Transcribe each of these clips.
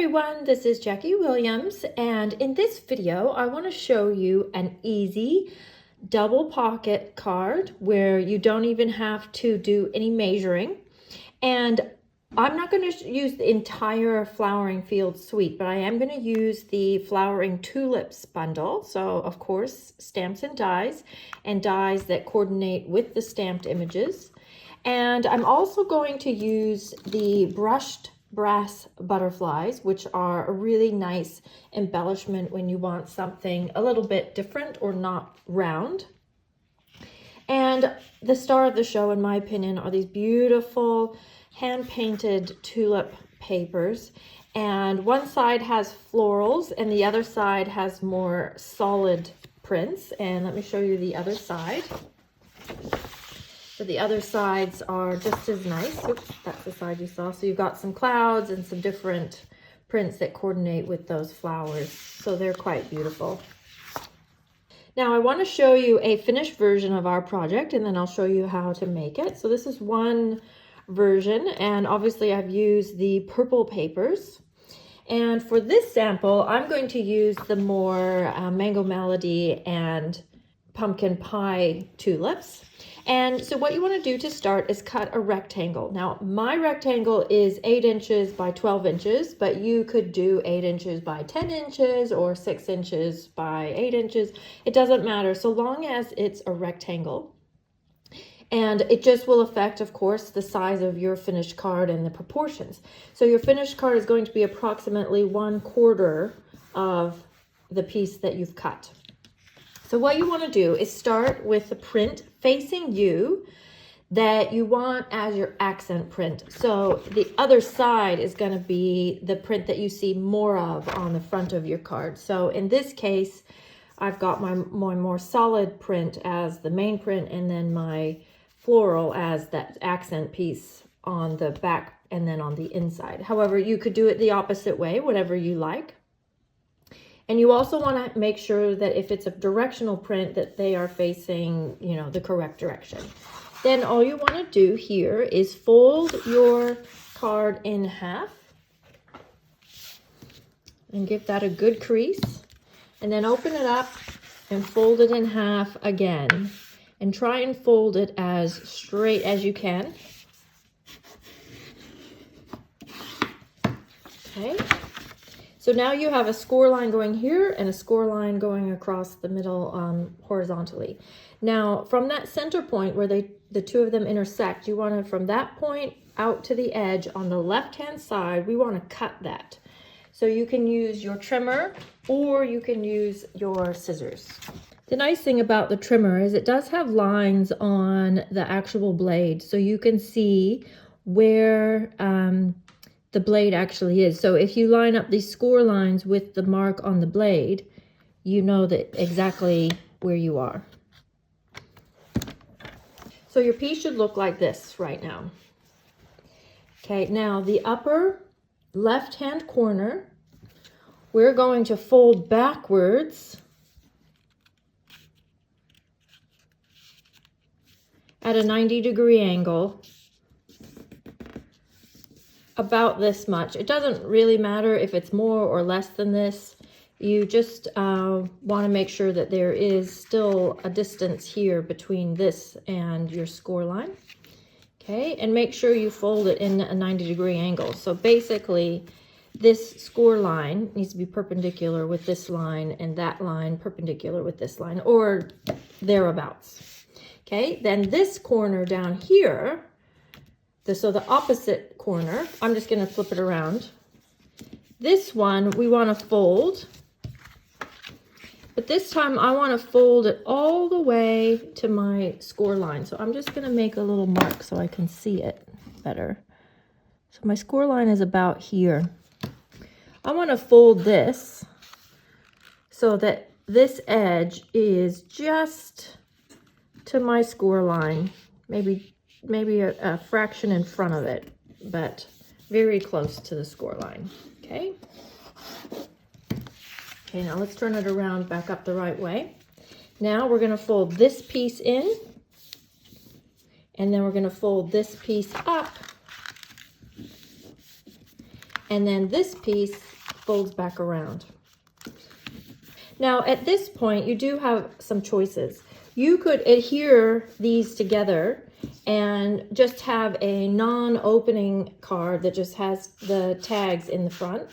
everyone, this is Jackie Williams, and in this video I want to show you an easy double pocket card where you don't even have to do any measuring. And I'm not going to use the entire Flowering Field suite, but I am going to use the Flowering Tulips bundle. So of course stamps and dies that coordinate with the stamped images. And I'm also going to use the brushed brass butterflies, which are a really nice embellishment when you want something a little bit different or not round. And the star of the show, in my opinion, are these beautiful hand-painted tulip papers. And one side has florals and the other side has more solid prints. And let me show you the other side. So the other sides are just as nice. Oops, that's the side you saw. So you've got some clouds and some different prints that coordinate with those flowers. So they're quite beautiful. Now I want to show you a finished version of our project, and then I'll show you how to make it. So this is one version, and obviously I've used the purple papers. And for this sample, I'm going to use the more Mango Melody and Pumpkin Pie tulips. And so what you want to do to start is cut a rectangle. Now my rectangle is 8 inches by 12 inches, but you could do 8 inches by 10 inches or 6 inches by 8 inches. It doesn't matter so long as it's a rectangle. And it just will affect, of course, the size of your finished card and the proportions. So your finished card is going to be approximately 1/4 of the piece that you've cut. So what you want to do is start with the print facing you that you want as your accent print. So the other side is going to be the print that you see more of on the front of your card. So in this case, I've got my more solid print as the main print, and then my floral as that accent piece on the back and then on the inside. However, you could do it the opposite way, whatever you like. And you also want to make sure that if it's a directional print that they are facing, you know, the correct direction. Then all you want to do here is fold your card in half and give that a good crease, and then open it up and fold it in half again, and try and fold it as straight as you can. Okay. So now you have a score line going here and a score line going across the middle horizontally. Now from that center point where the two of them intersect, you want to, from that point out to the edge on the left hand side, we want to cut that. So you can use your trimmer or you can use your scissors. The nice thing about the trimmer is it does have lines on the actual blade, so you can see where the blade actually is. So if you line up these score lines with the mark on the blade, you know that exactly where you are. So your piece should look like this right now. Okay, now the upper left-hand corner, we're going to fold backwards at a 90-degree angle, about this much. It doesn't really matter if it's more or less than this. You just want to make sure that there is still a distance here between this and your score line. Okay, and make sure you fold it in a 90-degree angle. So basically, this score line needs to be perpendicular with this line, and that line perpendicular with this line, or thereabouts. Okay, then this corner down here, so the opposite corner, I'm just going to flip it around. This one we want to fold, but this time I want to fold it all the way to my score line. So I'm just going to make a little mark so I can see it better. So my score line is about here. I want to fold this so that this edge is just to my score line, maybe a fraction in front of it, but very close to the score line. Okay. Okay, now let's turn it around back up the right way. Now we're going to fold this piece in, and then we're going to fold this piece up, and then this piece folds back around. Now at this point, you do have some choices. You could adhere these together and just have a non-opening card that just has the tags in the front.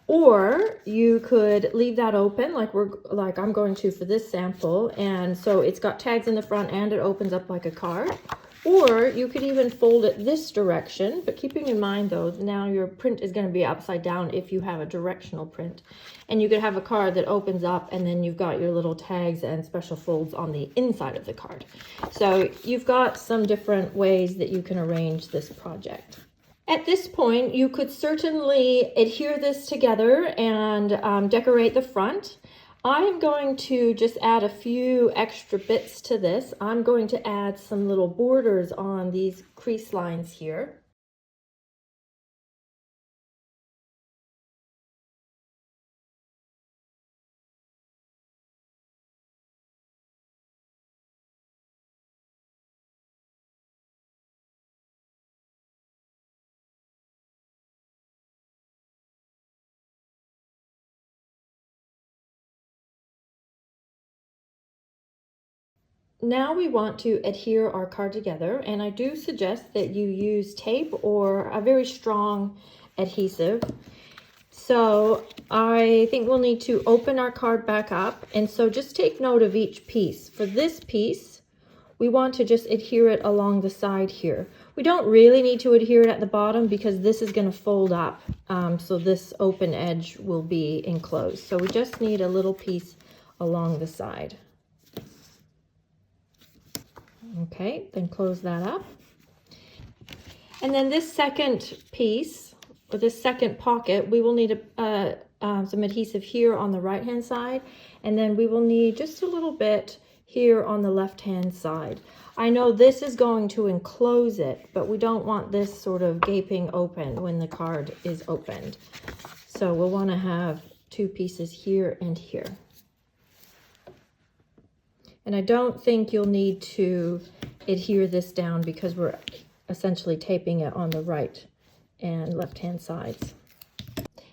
Or you could leave that open like I'm going to for this sample, and so it's got tags in the front and it opens up like a card. Or you could even fold it this direction, but keeping in mind though, now your print is going to be upside down if you have a directional print. And you could have a card that opens up and then you've got your little tags and special folds on the inside of the card. So you've got some different ways that you can arrange this project. At this point, you could certainly adhere this together and decorate the front. I'm going to just add a few extra bits to this. I'm going to add some little borders on these crease lines here. Now we want to adhere our card together, and I do suggest that you use tape or a very strong adhesive. So I think we'll need to open our card back up, and so just take note of each piece. For this piece, we want to just adhere it along the side here. We don't really need to adhere it at the bottom because this is going to fold up, so this open edge will be enclosed. So we just need a little piece along the side. Okay, then close that up. And then this second piece, or this second pocket, we will need some adhesive here on the right hand side, and then we will need just a little bit here on the left hand side. I know this is going to enclose it, but we don't want this sort of gaping open when the card is opened. So we'll want to have two pieces here and here. And I don't think you'll need to adhere this down because we're essentially taping it on the right and left hand sides.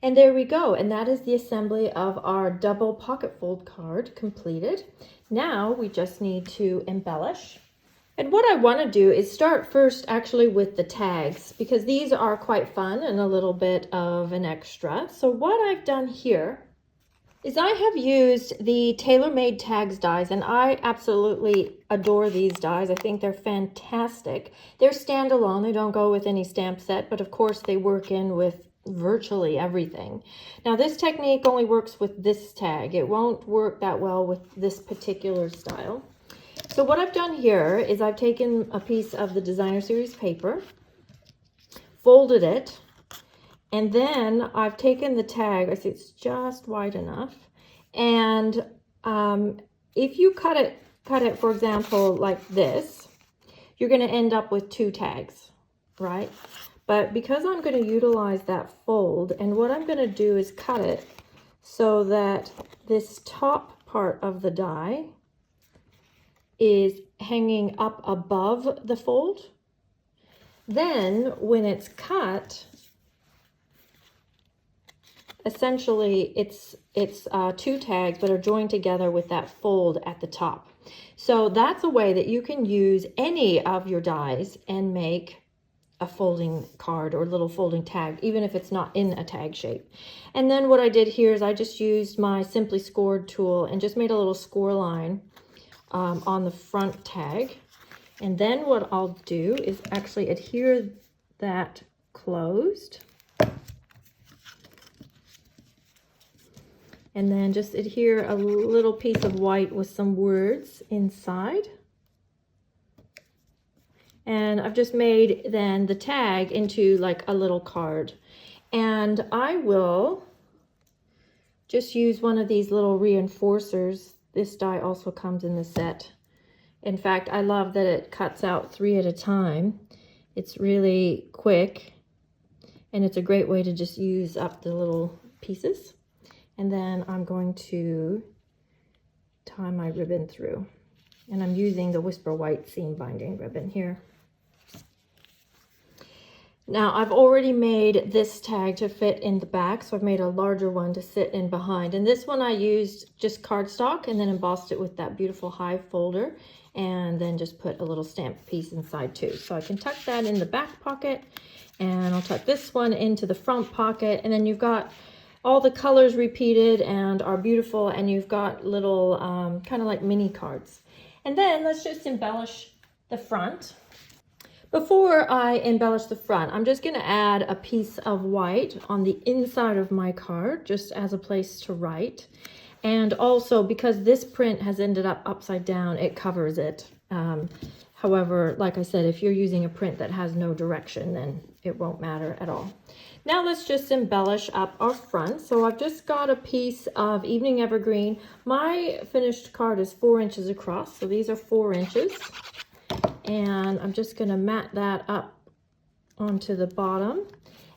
And there we go. And that is the assembly of our double pocket fold card completed. Now we just need to embellish. And what I want to do is start first actually with the tags, because these are quite fun and a little bit of an extra. So what I've done here is I have used the tailor-made tags dies, and I absolutely adore these dies. I think they're fantastic. They're standalone. They don't go with any stamp set, but of course they work in with virtually everything. Now this technique only works with this tag. It won't work that well with this particular style. So what I've done here is I've taken a piece of the designer series paper, folded it, and then I've taken the tag, I see it's just wide enough, and if you cut it, for example, like this, you're going to end up with two tags, right? But because I'm going to utilize that fold, and what I'm going to do is cut it so that this top part of the die is hanging up above the fold. Then when it's cut, essentially it's two tags but are joined together with that fold at the top. So that's a way that you can use any of your dies and make a folding card or little folding tag, even if it's not in a tag shape. And then what I did here is I just used my Simply Scored tool and just made a little score line on the front tag. And then what I'll do is actually adhere that closed. And then just adhere a little piece of white with some words inside. And I've just made then the tag into like a little card. And I will just use one of these little reinforcers. This die also comes in the set. In fact, I love that it cuts out 3 at a time. It's really quick, and it's a great way to just use up the little pieces. And then I'm going to tie my ribbon through. And I'm using the Whisper White seam binding ribbon here. Now I've already made this tag to fit in the back, so I've made a larger one to sit in behind. And this one I used just cardstock and then embossed it with that beautiful high folder, and then just put a little stamp piece inside too. So I can tuck that in the back pocket, and I'll tuck this one into the front pocket, and then you've got all the colors repeated and are beautiful, and you've got little kind of like mini cards. And then let's just embellish the front. Before I embellish the front, I'm just going to add a piece of white on the inside of my card, just as a place to write. And also, because this print has ended up upside down, it covers it. However, like I said, if you're using a print that has no direction, then it won't matter at all. Now let's just embellish up our front. So I've just got a piece of Evening Evergreen. My finished card is 4 inches across, so these are 4 inches. And I'm just going to mat that up onto the bottom,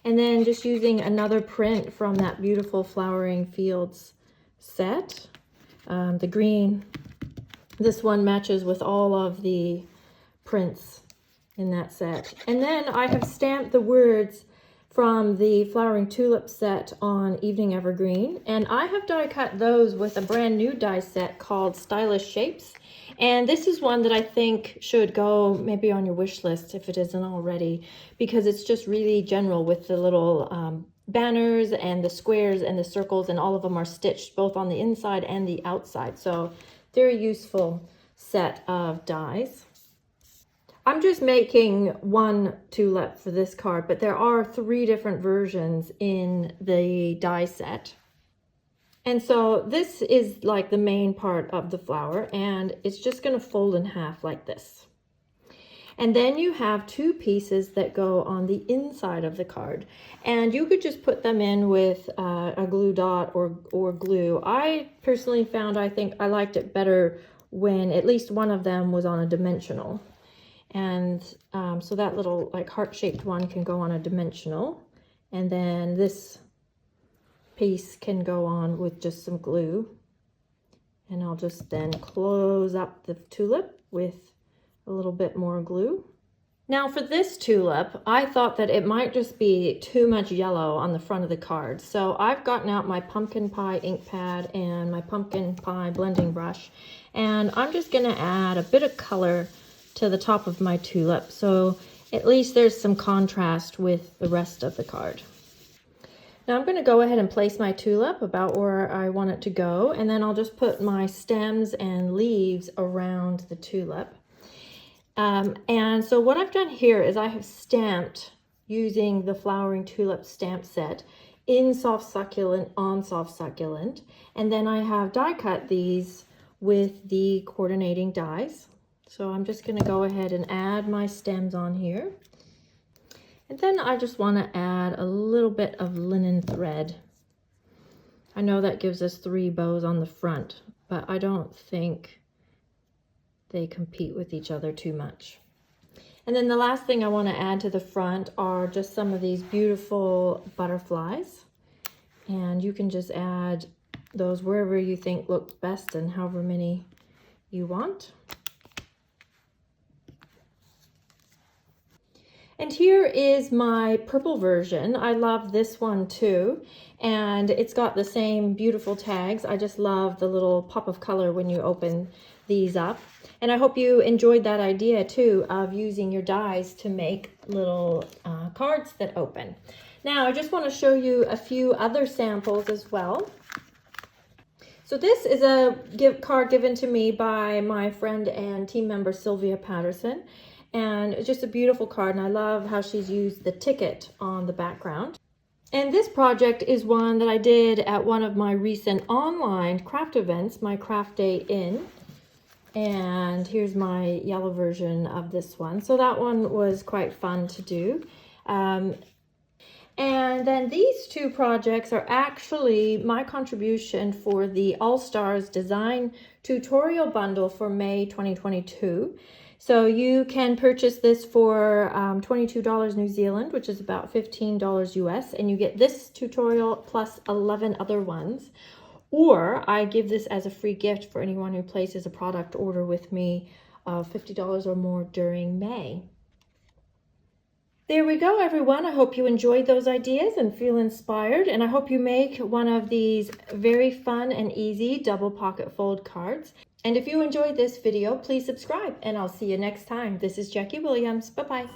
and then just using another print from that beautiful Flowering Fields set, the green. This one matches with all of the prints in that set. And then I have stamped the words from the Flowering Tulips set on Evening Evergreen, and I have die cut those with a brand new die set called Stylish Shapes. And this is one that I think should go maybe on your wish list if it isn't already, because it's just really general with the little banners and the squares and the circles, and all of them are stitched both on the inside and the outside. So very useful set of dies. I'm just making one tulip for this card, but there are 3 different versions in the die set. And so this is like the main part of the flower, and it's just going to fold in half like this. And then you have 2 pieces that go on the inside of the card, and you could just put them in with a glue dot or glue. I personally found I liked it better when at least one of them was on a dimensional. And so that little like heart-shaped one can go on a dimensional, and then this piece can go on with just some glue. And I'll just then close up the tulip with a little bit more glue. Now for this tulip, I thought that it might just be too much yellow on the front of the card. So I've gotten out my pumpkin pie ink pad and my pumpkin pie blending brush, and I'm just gonna add a bit of color to the top of my tulip, so at least there's some contrast with the rest of the card. Now I'm going to go ahead and place my tulip about where I want it to go, and then I'll just put my stems and leaves around the tulip. And so what I've done here is I have stamped using the Flowering Tulip stamp set in soft succulent on soft succulent, and then I have die cut these with the coordinating dies. So I'm just going to go ahead and add my stems on here. And then I just want to add a little bit of linen thread. I know that gives us 3 bows on the front, but I don't think they compete with each other too much. And then the last thing I want to add to the front are just some of these beautiful butterflies. And you can just add those wherever you think look best and however many you want. And here is my purple version. I love this one too, and it's got the same beautiful tags. I just love the little pop of color when you open these up. And I hope you enjoyed that idea too of using your dies to make little cards that open. Now I just want to show you a few other samples as well. So this is a card given to me by my friend and team member Sylvia Patterson. And it's just a beautiful card, and I love how she's used the ticket on the background. And this project is one that I did at one of my recent online craft events, my Craft Day In. And here's my yellow version of this one. So that one was quite fun to do. And then these 2 projects are actually my contribution for the All Stars Design Tutorial Bundle for May 2022. So you can purchase this for $22 New Zealand, which is about $15 US, and you get this tutorial plus 11 other ones. Or I give this as a free gift for anyone who places a product order with me of $50 or more during May. There we go, everyone. I hope you enjoyed those ideas and feel inspired, and I hope you make one of these very fun and easy double pocket fold cards. And if you enjoyed this video, please subscribe, and I'll see you next time. This is Jackie Williams. Bye-bye.